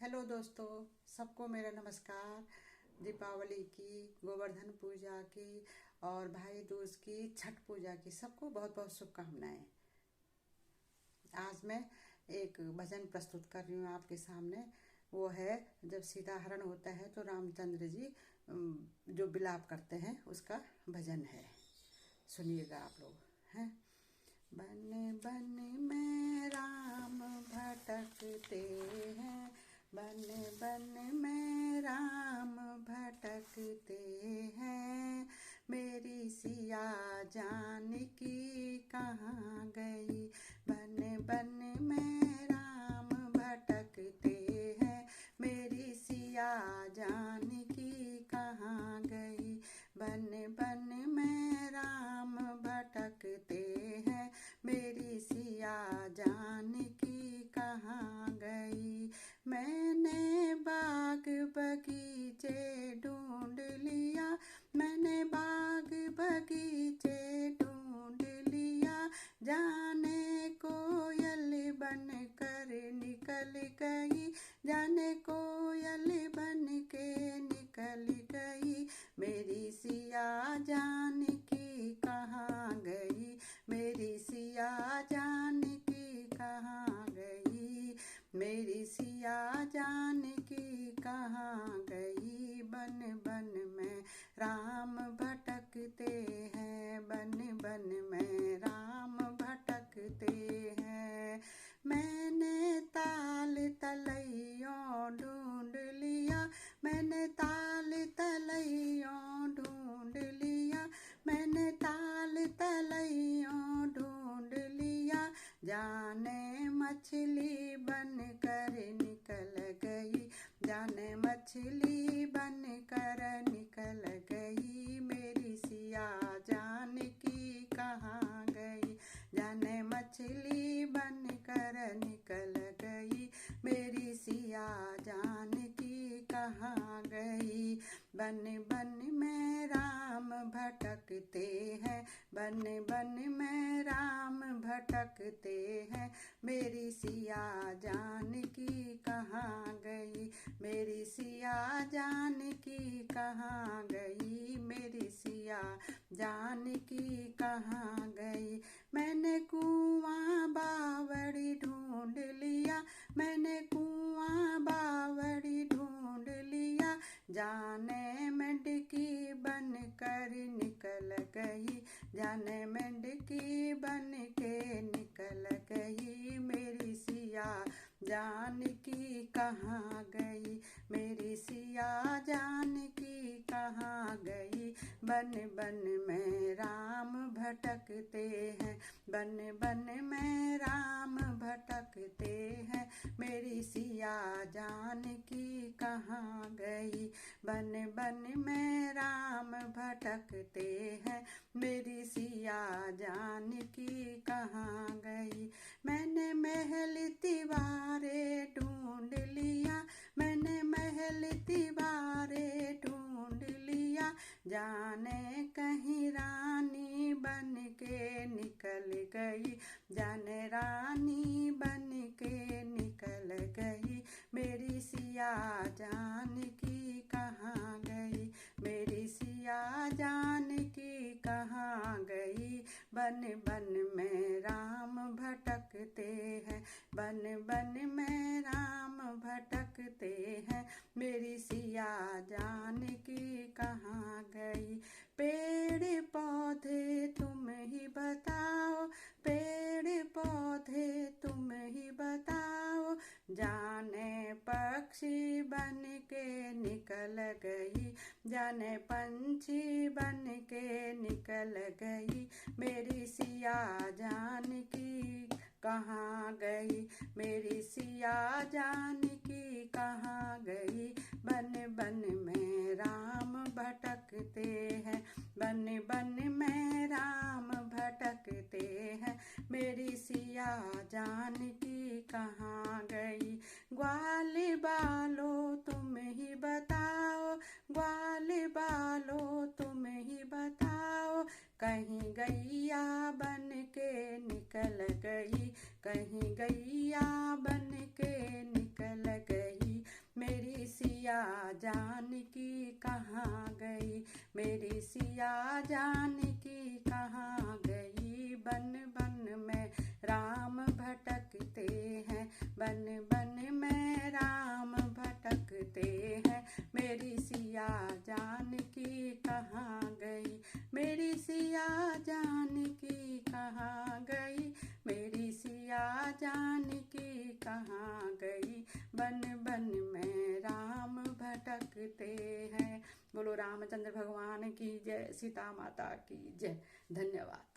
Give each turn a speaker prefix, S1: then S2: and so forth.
S1: Hello दोस्तों, सबको मेरा नमस्कार। दीपावली की, गोवर्धन पूजा की और भाई दूज की, छठ पूजा की सबको बहुत बहुत शुभकामनाएं। आज मैं एक भजन प्रस्तुत कर रही हूँ आपके सामने। वो है, जब सीता हरण होता है तो रामचंद्र जी जो विलाप करते हैं उसका भजन है। सुनिएगा आप लोग। हैं, बन बन में राम भटकते हैं, बन बन में राम भटकते हैं। मेरी सिया जानकी कहाँ गई, बन बन में राम भटकते हैं। मेरी सिया जानकी कहाँ गई, बन बन में राम भटकते हैं। मेरी सिया जानकी कहाँ गई। मैंने बाग बगीचे ढूंढ लिया, मैंने बाग बगीचे ढूंढ लिया। जाने कोयल बन कर निकल गई, जाने कोयल बन के निकल गई। मेरी सिया जानकी कहाँ गई, मेरी सिया जानकी कहाँ गई। मेरी सिया जानकी कहाँ गई। बन बन में राम भटकते हैं, बन बन में राम भटकते हैं। मैंने ताल तलैयों ढूंढ लिया, मैंने ताल तलैयों ढूंढ लिया, मैंने ताल तलैयों ढूंढ लिया। जाने मछली बन कर निकल गई, जाने मछली बन कर निकल गई। मेरी सिया जानकी कहाँ गई, जाने मछली बन कर निकल गई। मेरी सिया जानकी कहाँ गई। बन बन में राम भटकते हैं, बन बन में राम भटकते हैं। मेरी सिया जानकी कहाँ गई, मेरी सिया जानकी कहाँ गई। मेरी सिया जानकी कहाँ गई। मैंने कुआं बावड़ी ढूंढ लिया, मैंने कुआं बावड़ी ढूंढ लिया। जाने मेंढकी बन कर निकल गई, जाने मेंढकी बन के निकल गई। मेरी सिया जानकी कहाँ गई, मेरी सिया जानकी कहाँ गई। बन बन में राम भटकते हैं, बन बन में राम भटकते हैं। मेरी सिया जानकी कहाँ गई। बन बन में राम भटकते हैं। मेरी सिया जानकी कहाँ गई। मैंने महल दीवारे ढूंढ लिया, मैंने महल दीवारे ढूंढ लिया। जाने कहीं रानी बन के निकल गई, जाने रानी बन के निकल गई। मेरी सिया जानकी कहाँ गई, मेरी सिया जानकी कहाँ गई। बन बन में राम भटकते हैं, बन बन में राम भटकते हैं। मेरी सिया जानकी कहाँ गई। पेड़ पौधे तुम ही बताओ, पेड़ पौधे तुम ही बताओ। जाने पक्षी बन के निकल गई, जाने पंछी बन के निकल गई। मेरी सिया जानकी कहाँ गई, मेरी सिया जानकी कहाँ गई। बन बन में राम भटकते हैं, बन बन में राम भटकते हैं। मेरी सिया जानकी कहाँ गई। ग्वाल बालो तुम ही बताओ, ग्वाल बालो तुम ही बताओ। कहीं गैया बन के निकल गई, कहीं गैया बन के निकल गई। कहाँ गई, मेरी सिया जानकी कहाँ गई। बन बन में राम भटकते हैं, बन बन में राम भटकते हैं। मेरी सिया जानकी कहाँ गई, मेरी सिया जानकी कहाँ गई, मेरी सिया जानकी कहाँ गई। बन बन में राम भटकते हैं। बोलो रामचंद्र भगवान की जय, सीता माता की जय। धन्यवाद।